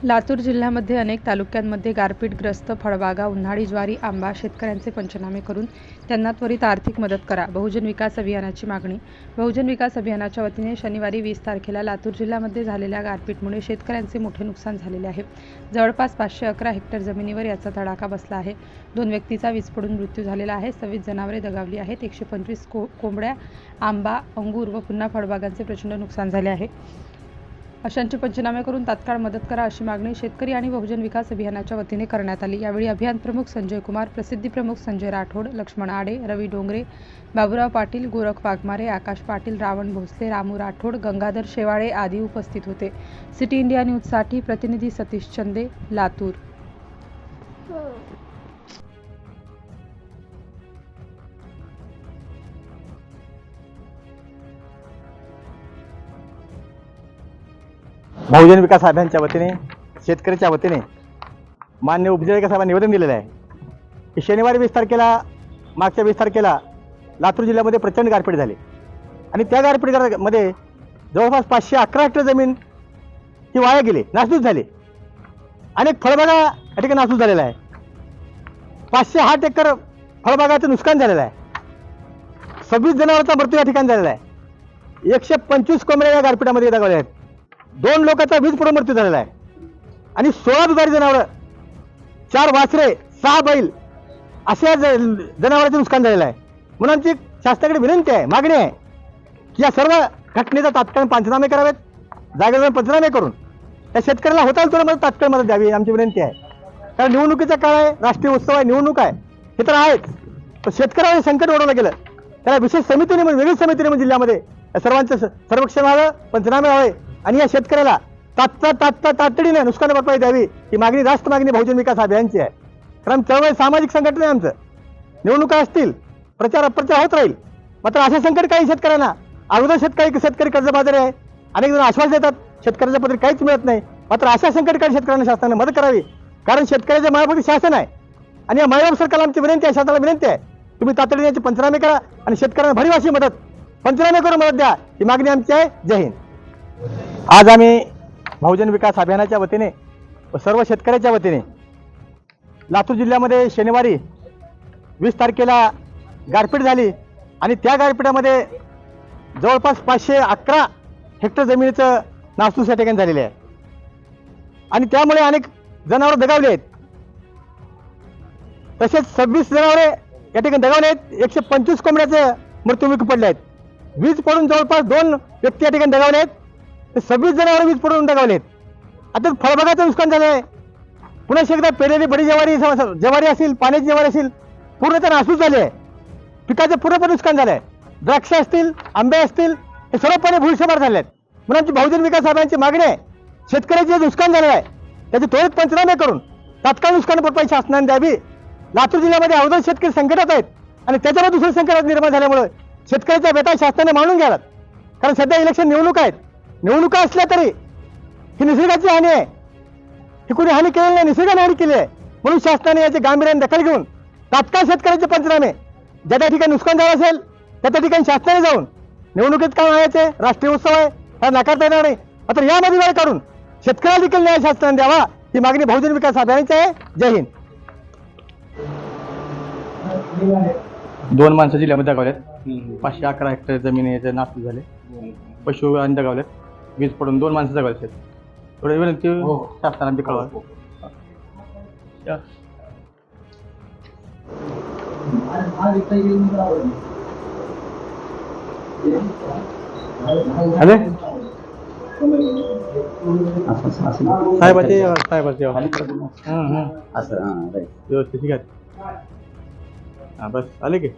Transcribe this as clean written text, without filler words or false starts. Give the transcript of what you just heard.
लातूर जिल्ह्यामध्ये अनेक तालुक्यांमध्ये गारपीटग्रस्त फळबागा, उन्हाळी ज्वारी, आंबा शेतकऱ्यांचे पंचनामे करून त्यांना त्वरित आर्थिक मदत करा. बहुजन विकास अभियानाची मागणी. बहुजन विकास अभियानाच्या वतीने शनिवारी 20 तारखेला लातूर जिल्ह्यामध्ये झालेल्या गारपीटमुळे शेतकऱ्यांचे मोठे नुकसान झालेले आहे. जवळपास 511 हेक्टर जमिनीवर याचा तडाखा बसला आहे. 2 व्यक्तींचा वीज पडून मृत्यू झालेला आहे. 26 जनावरे दगावली आहेत. 125 कोंबड्या, आंबा, अंगूर व पुन्हा फळबागांचे प्रचंड नुकसान झाले आहे. अशांचे पंचनामे करून तात्काळ मदत करा अशी मागणी शेतकरी आणि बहुजन विकास अभियानाच्या वतीने करण्यात आली. यावेळी अभियान प्रमुख संजय कुमार, प्रसिद्धी प्रमुख संजय राठोड, लक्ष्मण आडे, रवी डोंगरे, बाबूराव पाटील, गोरख वाघमारे, आकाश पाटील, रावण भोसले, रामू राठोड, गंगाधर शेवाळे आदी उपस्थित होते. सिटी इंडिया न्यूजसाठी प्रतिनिधी सतीश चंदे, लातूर. बहुजन विकास अभियानाच्या वतीने शेतकऱ्याच्या वतीने माननीय उपजिल्हाधिकारी साहेबांनी निवेदन दिलेलं आहे की शनिवारी 20 तारखेला मागच्या 20 तारखेला लातूर जिल्ह्यामध्ये प्रचंड गारपीट झाली आणि त्या गारपीटमध्ये जवळपास 511 हेक्टर जमीन ही वाया गेली, नासधूस झाली. अनेक फळबागा या ठिकाणी नासधूस झालेला आहे. 508 एकर फळबागाचं नुकसान झालेलं आहे. 26 जनावरांचा मृत्यू या ठिकाणी झालेला आहे. 125 कोंबड्या या गारपीटामध्ये दगावल्या आहेत. 2 लोकांचा वीज पडून मृत्यू झालेला आहे आणि 16 दुधारी जनावरं, 4 वासरे, 6 बैल अशा जनावरांचं नुकसान झालेलं आहे. म्हणून आमची शासनाकडे विनंती आहे, मागणी आहे की या सर्व घटनेचा तात्काळ पंचनामे करावेत. जागेवर पंचनामे करून त्या शेतकऱ्याला होता तेवढं मदत तात्काळ मदत द्यावी आमची विनंती आहे. कारण निवडणुकीचा काळ आहे, राष्ट्रीय उत्सव आहे, निवडणूक आहे, हे तर आहेच. पण शेतकऱ्याला संकट ओढवलं गेलं, त्याला विशेष समितीने वेगळी समितीने जिल्ह्यामध्ये सर्वांचं सर्वेक्षण व्हावं, पंचनामे व्हावे आणि या शेतकऱ्याला तातडीने नुकसान भरपाई द्यावी ही मागणी, राष्ट्र मागणी बहुजन विकास अभियानची आहे. कारण चळवळ सामाजिक संघटना आहे आमचं. निवडणुका असतील, प्रचार अप्रचार होत राहील, मात्र अशा संकट काही शेतकऱ्यांना अगोदर शेतकरी कर्जबाजारी आहे. अनेक जण आश्वास देतात शेतकऱ्याच्या पद्धती काहीच मिळत नाही. मात्र अशा संकटकारी शेतकऱ्यांना शासनाने मदत करावी. कारण शेतकऱ्याचे मायबाप शासन आहे आणि या मायबाप सरकारला आमची विनंती आहे, शासनाला विनंती आहे, तुम्ही तातडीने याचे पंचनामे करा आणि शेतकऱ्यांना भरीव अशी मदत पंचनामे करून मदत द्या ही मागणी आमची आहे. जय हिंद. आज आम्ही बहुजन विकास अभियानाच्या वतीने व सर्व शेतकऱ्याच्या वतीने लातूर जिल्ह्यामध्ये शनिवारी 20 तारखेला गारपीट झाली आणि त्या गारपीटामध्ये जवळपास 511 हेक्टर जमिनीचं नासधूस या ठिकाणी झालेले आहे आणि त्यामुळे अनेक जनावरं दगावली आहेत. तसेच 26 जनावरे या ठिकाणी दगावले आहेत. 125 कोंबड्याचे मृत्युमुखी पडले आहेत. वीज पडून जवळपास 2 व्यक्ती या ठिकाणी दगावले आहेत. 26 जनावरे वीज पडून दगावलेत. आता फळबागाचं नुकसान झालं आहे. पुन्हा एकदा पेरलेली बडी ज्वारी असेल, पाण्याची ज्वारी असेल, पूर्ण तर नासूस झाले आहे. पिकाचं पूर्णपणे नुकसान झालं आहे. द्राक्ष असतील, आंबे असतील, हे सर्वपणे भूळशेबार झाले आहेत. म्हणून आमची बहुजन विकास अभियानाची मागणी आहे, शेतकऱ्याचे जे नुकसान झालेलं आहे त्याचे त्वरित पंचनामे करून तात्काळ नुकसान भरपाई शासनाने द्यावी. लातूर जिल्ह्यामध्ये अवघड शेतकरी संकटात आहेत आणि त्याच्यावर दुसरं संकट निर्माण झाल्यामुळे शेतकऱ्याच्या व्यथा शासनाने मांडून घ्याव्यात. कारण सध्या इलेक्शन निवडणूक आहेत. निवडणुका असल्या तरी ही निसर्गाची हानी आहे. ही कोणी हानी केलेली नाही, निसर्गाने हानी केली आहे. म्हणून शासनाने याचे गांभीर्याने दखल घेऊन तात्काळ शेतकऱ्याचे पंचनामे, ज्या त्या ठिकाणी नुकसान झालं असेल त्या ठिकाणी शासनाने जाऊन, निवडणुकीत काम आहे, राष्ट्रीय उत्सव आहे, हा नाकारता येणार नाही, मात्र यामध्ये वेळ काढून शेतकऱ्याला देखील न्याय शासनाने द्यावा ही मागणी बहुजन विकास अभियानाची आहे. जय हिंद. 2 माणसं जिल्ह्यामध्ये दगावल्यात. 511 हेक्टर जमिनीचे नासधूस झाले. पशु आणि दगावल्यात. वीज पडून 2 माणसं दगावल्यात आहेत. थोडी विनंती शासनाला आमची कळवा. साहेबाचे व्यवस्थित ठीक आहे. हां बस आले की